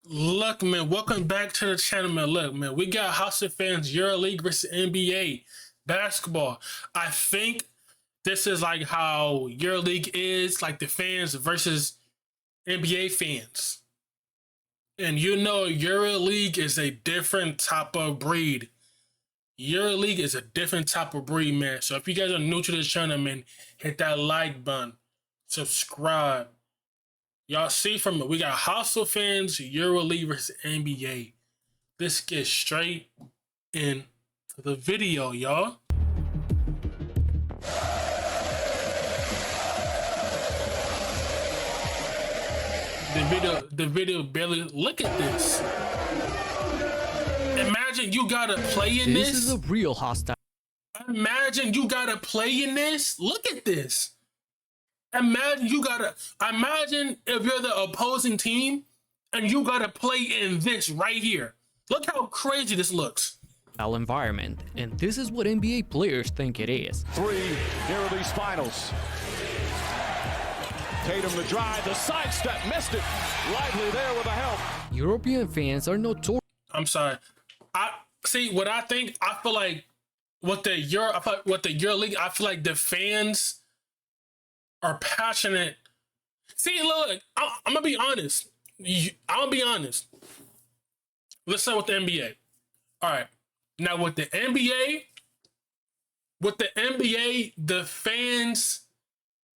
Look, man, welcome back to the channel, man. Look, man, we got House of Fans Euroleague versus NBA basketball. I think this is like how Euroleague is, like the fans versus NBA fans. And you know, Euroleague is a different type of breed. Euroleague is a different type of breed, man. So if you guys are new to this channel, man, hit that like button, subscribe. Y'all see from it, we got House of Fans, Euroleague versus NBA. Let's get straight into the video, y'all. The video barely, look at this. Imagine you gotta play in this. This is a real hostile. Imagine you gotta play in this. Look at this. Imagine if you're the opposing team and you gotta play in this right here. Look how crazy this looks. Environment, and this is what NBA players think it is. Three here are these finals. Tatum the drive, the sidestep, missed it. Lively there with the help. European fans are notorious. I'm sorry. I see what I think. I feel like with the Euroleague, I feel like the fans are passionate. See, look, I'm gonna be honest. I'll be honest. Let's start with the NBA. All right. Now with the NBA, the fans,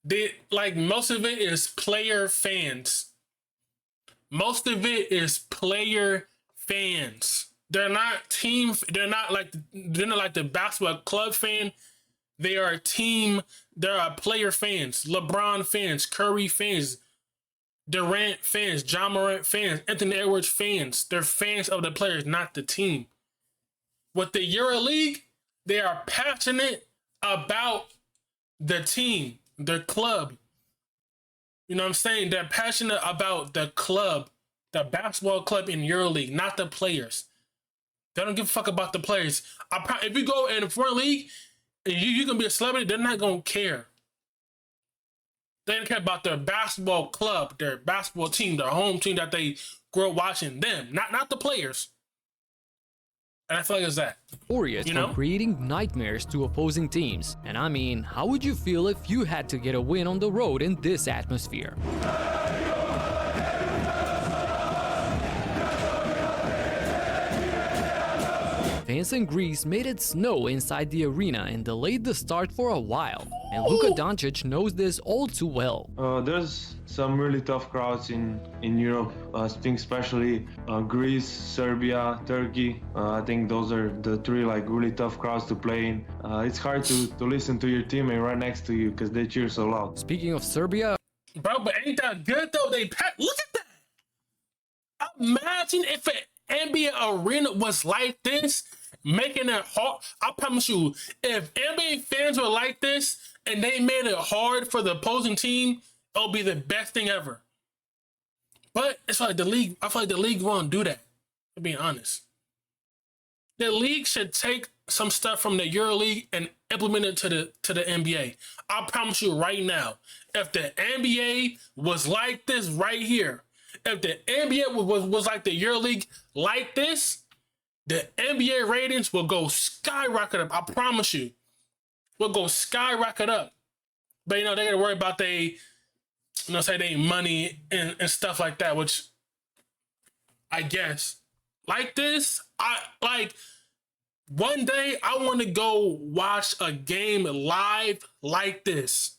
they like most of it is player fans. Most of it is player fans. They're not team. They're not like the basketball club fan. They are a team. There are player fans, LeBron fans, Curry fans, Durant fans, John Morant fans, Anthony Edwards fans. They're fans of the players, not the team. With the Euroleague, they are passionate about the team, the club. You know what I'm saying? They're passionate about the club, the basketball club in Euroleague, not the players. They don't give a fuck about the players. If you go in a foreign league, and you can be a celebrity, they're not gonna care. They don't care about their basketball club, their basketball team, their home team that they grew up watching them, not the players. And I feel like it's that. Notorious for creating nightmares to opposing teams. And I mean, how would you feel if you had to get a win on the road in this atmosphere? Fans in Greece made it snow inside the arena and delayed the start for a while. And Luka Doncic knows this all too well. There's some really tough crowds in Europe. I think especially Greece, Serbia, Turkey. I think those are the three really tough crowds to play in. It's hard to listen to your teammate right next to you because they cheer so loud. Speaking of Serbia, bro, but ain't that good though? Look at that. Imagine if an NBA arena was like this, making it hard. I promise you, if NBA fans were like this and they made it hard for the opposing team, it'll be the best thing ever. But it's like the league. I feel like the league won't do that, to be honest. The league should take some stuff from the EuroLeague and implement it to the NBA. I promise you right now, if the NBA was like this right here, if the NBA was like the EuroLeague like this, the NBA ratings will go skyrocket up. I promise you. Will go skyrocket up. But they gotta worry about they money and stuff like that, which I guess. Like this, one day I want to go watch a game live like this.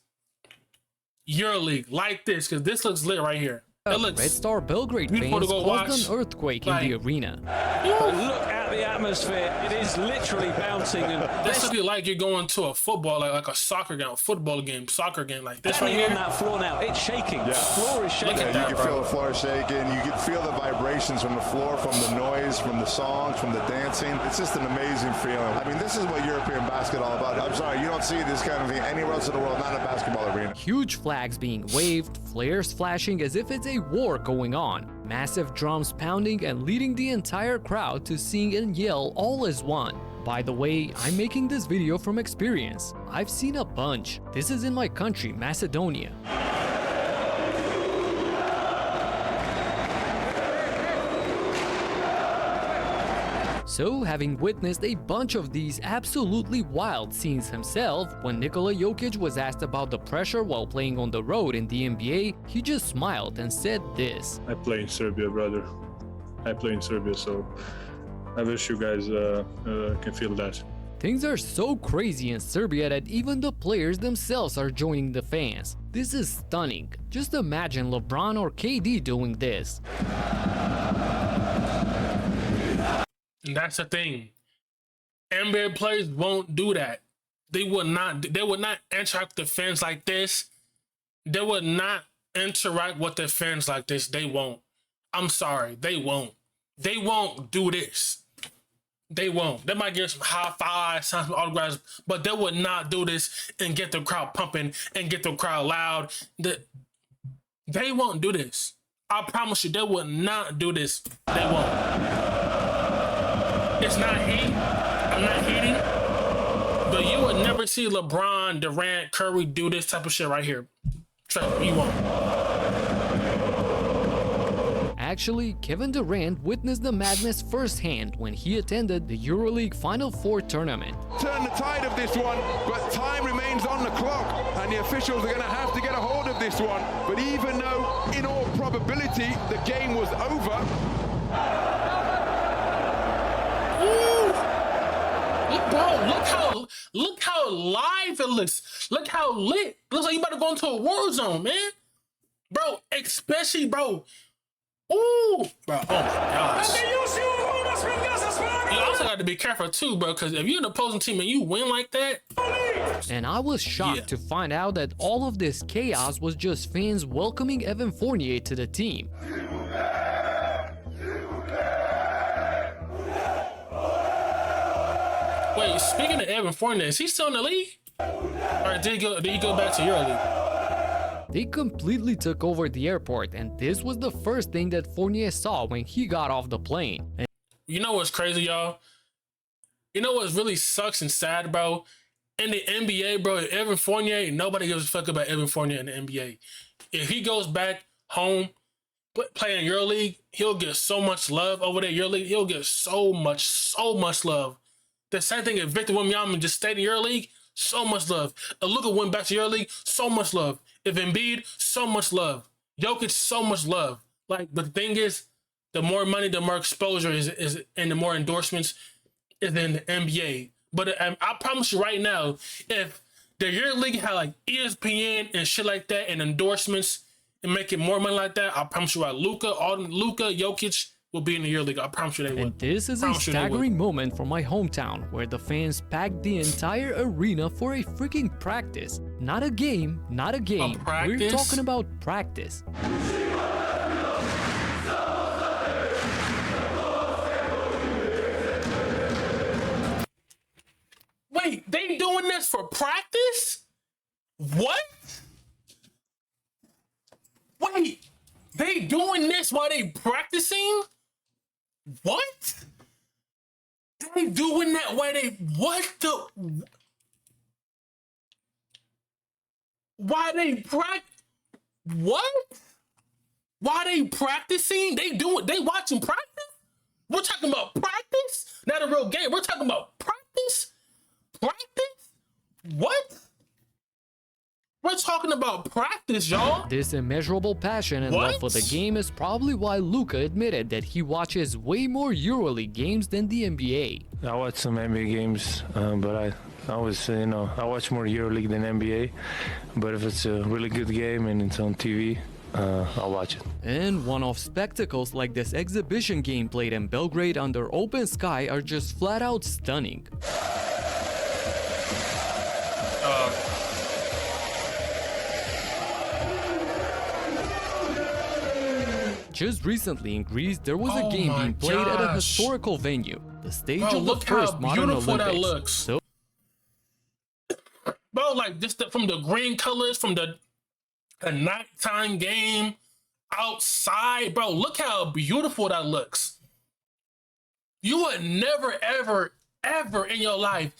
EuroLeague, like this, because this looks lit right here. Red Star Belgrade fans caused an earthquake in the arena. Look at the atmosphere. It is literally bouncing. And this would be like you're going to a football, like a soccer game, soccer game like this right here. On that floor now, it's shaking. Yeah. The floor is shaking. Yeah, you can feel the floor shaking. You can feel the vibrations from the floor, from the noise, from the songs, from the dancing. It's just an amazing feeling. I mean, this is what European basketball is about. I'm sorry, you don't see this kind of thing anywhere else in the world, not in a basketball arena. Huge flags being waved, flares flashing as if it's a war going on, massive drums pounding and leading the entire crowd to sing and yell all as one. By the way, I'm making this video from experience. I've seen a bunch. This is in my country, Macedonia. So, having witnessed a bunch of these absolutely wild scenes himself, when Nikola Jokic was asked about the pressure while playing on the road in the NBA, he just smiled and said this. I play in Serbia, brother. I play in Serbia, so I wish you guys can feel that. Things are so crazy in Serbia that even the players themselves are joining the fans. This is stunning. Just imagine LeBron or KD doing this. And that's the thing. NBA players won't do that. They would not interact with the fans like this. They would not interact with the fans like this. They won't. I'm sorry. They won't. They won't do this. They won't. They might give some high fives, some autographs, but they would not do this and get the crowd pumping and get the crowd loud. They won't do this. I promise you, they will not do this. They won't. It's not hate. I'm not hating. But you would never see LeBron, Durant, Curry do this type of shit right here. Trust me, you won't. Actually, Kevin Durant witnessed the madness firsthand when he attended the Euroleague Final Four tournament. Turn the tide of this one, but time remains on the clock, and the officials are going to have to get a hold of this one. But even though, in all probability, the game was over. Ooh. Bro, look how live it looks. Look how lit. Looks like you about to go into a war zone, man. Bro, especially, bro. Ooh, bro, oh my gosh. You also got to be careful too, bro, because if you're an opposing team and you win like that. And I was shocked to find out that all of this chaos was just fans welcoming Evan Fournier to the team. Wait, speaking of Evan Fournier, is he still in the league? Or did he go back to Euroleague? They completely took over the airport, and this was the first thing that Fournier saw when he got off the plane. You know what's crazy, y'all? You know what really sucks and sad, bro? In the NBA, bro, Evan Fournier, nobody gives a fuck about Evan Fournier in the NBA. If he goes back home, playing Euroleague, he'll get so much love over there. Euroleague, he'll get so much love. The same thing if Victor Wembanyama just stayed in Euroleague, so much love. If Luka went back to Euroleague, so much love. If Embiid, so much love. Jokic, so much love. Like, but the thing is, the more money, the more exposure is and the more endorsements is in the NBA. But I promise you right now, if the Euroleague had like ESPN and shit like that and endorsements and making more money like that, I promise you right, Luka, Jokic will be in the Euroleague. I promise you they would. And this is a staggering moment for my hometown, where the fans packed the entire arena for a freaking practice. Not a game, not a game. We're talking about practice. Wait, they doing this for practice? What? Wait, they doing this while they practicing? What? They doing that while they what the? Why they what? Why they practicing? They watching practice? We're talking about practice, not a real game. We're talking about practice? Practice? What? We're talking about practice, y'all. This immeasurable passion and love for the game is probably why Luka admitted that he watches way more EuroLeague games than the NBA. I watch some NBA games, but I watch more EuroLeague than NBA. But if it's a really good game and it's on TV, I'll watch it. And one-off spectacles like this exhibition game played in Belgrade under open sky are just flat out stunning. Just recently in Greece, there was a game being played at a historical venue, the stage of the first modern Olympics. That looks. So, bro, like just from the green colors, from the nighttime game outside, bro, look how beautiful that looks. You would never, ever in your life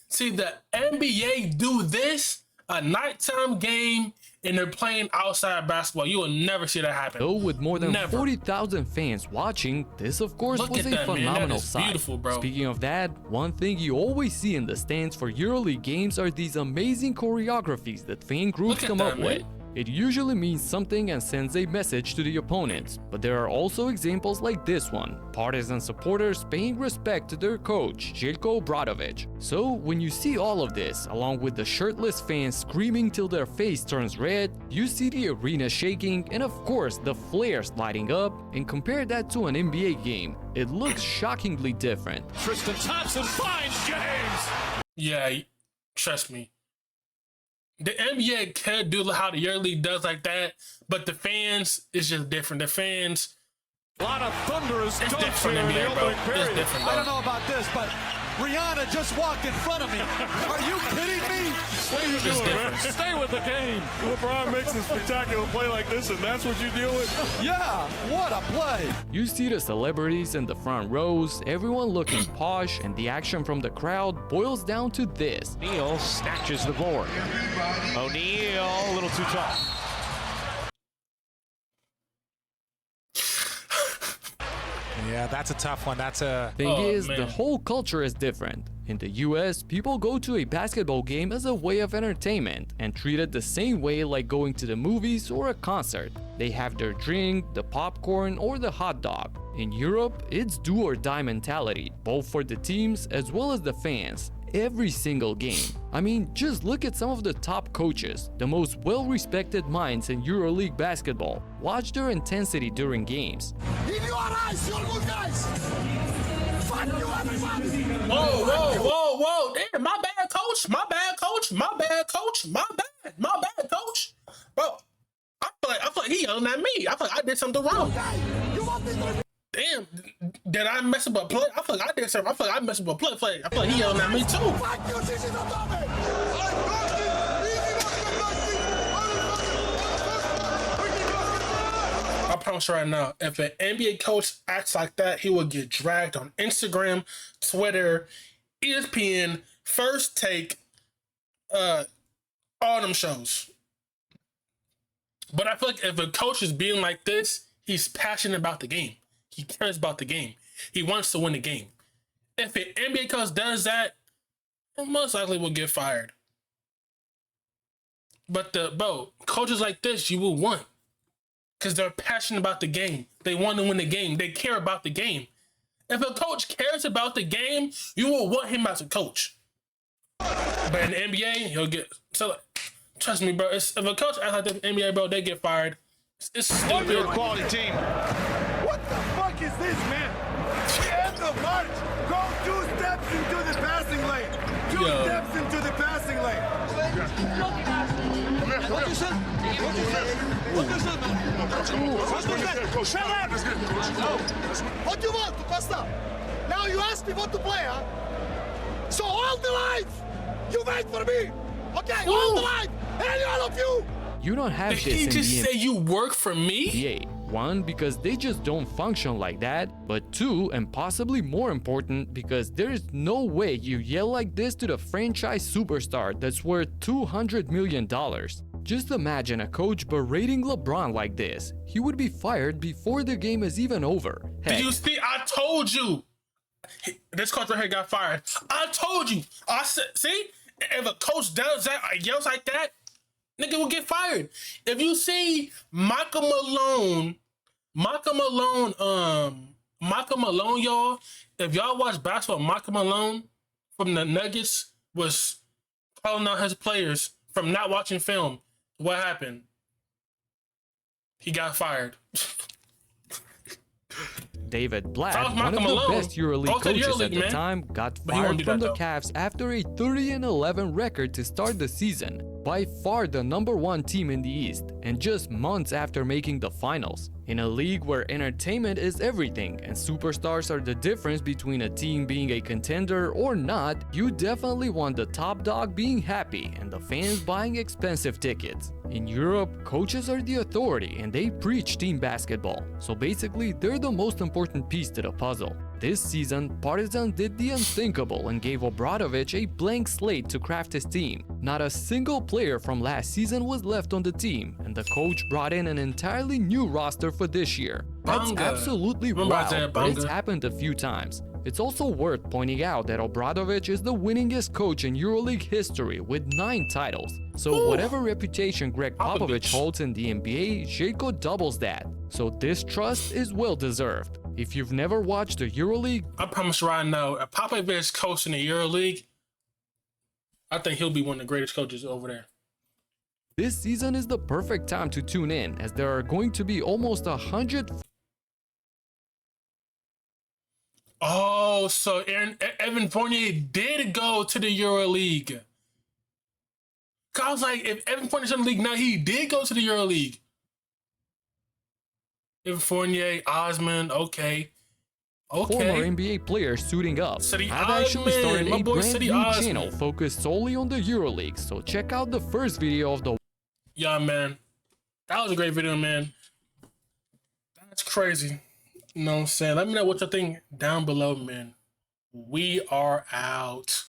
see the NBA do this, a nighttime game and they're playing outside basketball. You will never see that happen. Though with more than Never. 40,000 fans watching, this of course Look was at a that, man. That phenomenal is sight. beautiful, bro. Speaking of that, one thing you always see in the stands for EuroLeague games are these amazing choreographies that fan groups Look at come that, up man. with. It usually means something and sends a message to the opponents, but there are also examples like this one, partisan supporters paying respect to their coach, Željko Obradović. So when you see all of this, along with the shirtless fans screaming till their face turns red, you see the arena shaking and of course the flares lighting up, and compare that to an NBA game, it looks shockingly different. Tristan Thompson finds James. Yeah, trust me. The NBA could do how the Euroleague does like that, but the fans is just different. The fans, A lot of thunderous it's dunks different here in in the the NBA, bro. opening It's period. different, I don't bro. know about this, but Rihanna just walked in front of me. Are you kidding me? What are you It's doing, man? different. Stay with the game. LeBron makes a spectacular play like this, and that's what you deal with? Yeah, what a play. You see the celebrities in the front rows, everyone looking posh, and the action from the crowd boils down to this. Neal snatches the board. O'Neal, a little too tall. Yeah, that's a tough one. That's a Thing Oh, is, the man. whole culture is different. In the US, people go to a basketball game as a way of entertainment and treat it the same way like going to the movies or a concert. They have their drink, the popcorn, or the hot dog. In Europe, it's do or die mentality, both for the teams as well as the fans. Every single game. I mean, just look at some of the top coaches, the most well-respected minds in EuroLeague basketball. Watch their intensity during games. In your eyes, you're good guys. Fuck you, everybody. Whoa, whoa, whoa, whoa. Damn, my bad, coach. My bad, coach. My bad, coach. My bad, coach. Bro, I feel like he yelling at me. I feel like I did something wrong. You want me to... Damn, did I mess up a play? I feel like I did something. I feel like I messed up a play. I feel like he yelling at me too. Fuck you, this is not over. I promise you right now, if an NBA coach acts like that, he will get dragged on Instagram, Twitter, ESPN, First Take, all them shows. But I feel like if a coach is being like this, he's passionate about the game. He cares about the game. He wants to win the game. If an NBA coach does that, he most likely will get fired. But coaches like this, you will want. Because they're passionate about the game. They want to win the game. They care about the game. If a coach cares about the game, you will want him as a coach. But in the NBA, he'll get... So, trust me, bro. If a coach acts like that in the NBA, bro, they get fired. It's stupid. You're a quality team. What the fuck is this, man? End of March. Go 2 steps into the passing lane. 2 Yo. steps into the passing lane. What you said? What you said? What you said, man? What you said? Shut up! No. What do you want? Costa? Now you ask me what to play, huh? So hold the lines! You wait for me! Okay, hold the line! Any one of you! You don't have Did this he in just the say you work for me? NBA. One, because they just don't function like that, but two, and possibly more important, because there is no way you yell like this to the franchise superstar that's worth $200 million. Just imagine a coach berating LeBron like this. He would be fired before the game is even over. Heck, Did you see? I told you. This coach right here got fired. I told you. I said, see? If a coach does that or yells like that, nigga will get fired. If you see Mickal Malone, y'all, if y'all watch basketball, Mickal Malone from the Nuggets was calling out his players from not watching film. What happened? He got fired. David Blatt, That was one of the Mickal Malone. best EuroLeague Go to the coaches EuroLeague, at the man. time, got But he won't fired do from that, the though. Cavs after a 30-11 record to start the season. By far the #1 team in the East, and just months after making the finals. In a league where entertainment is everything and superstars are the difference between a team being a contender or not, you definitely want the top dog being happy and the fans buying expensive tickets. In Europe, coaches are the authority and they preach team basketball, so basically they're the most important piece to the puzzle. This season, Partizan did the unthinkable and gave Obradovic a blank slate to craft his team. Not a single player from last season was left on the team, and the coach brought in an entirely new roster for this year. That's absolutely wild, but it's happened a few times. It's also worth pointing out that Obradovic is the winningest coach in Euroleague history with 9 titles. So whatever reputation Greg Popovich holds in the NBA, Željko doubles that. So this trust is well deserved. If you've never watched the Euroleague, I promise right now, if Popovich coaching the Euroleague, I think he'll be one of the greatest coaches over there. This season is the perfect time to tune in, as there are going to be almost 100. Oh, so Evan Fournier did go to the Euroleague. I was like, if Evan Fournier's in the league now, he did go to the Euroleague. Evan Fournier, Osman, okay. Former NBA players suiting up. City I've actually started a brand City new Osman. channel focused solely on the Euroleague, so check out the first video of the. Yeah, man. That was a great video, man. That's crazy. You know what I'm saying? Let me know what you think down below, man. We are out.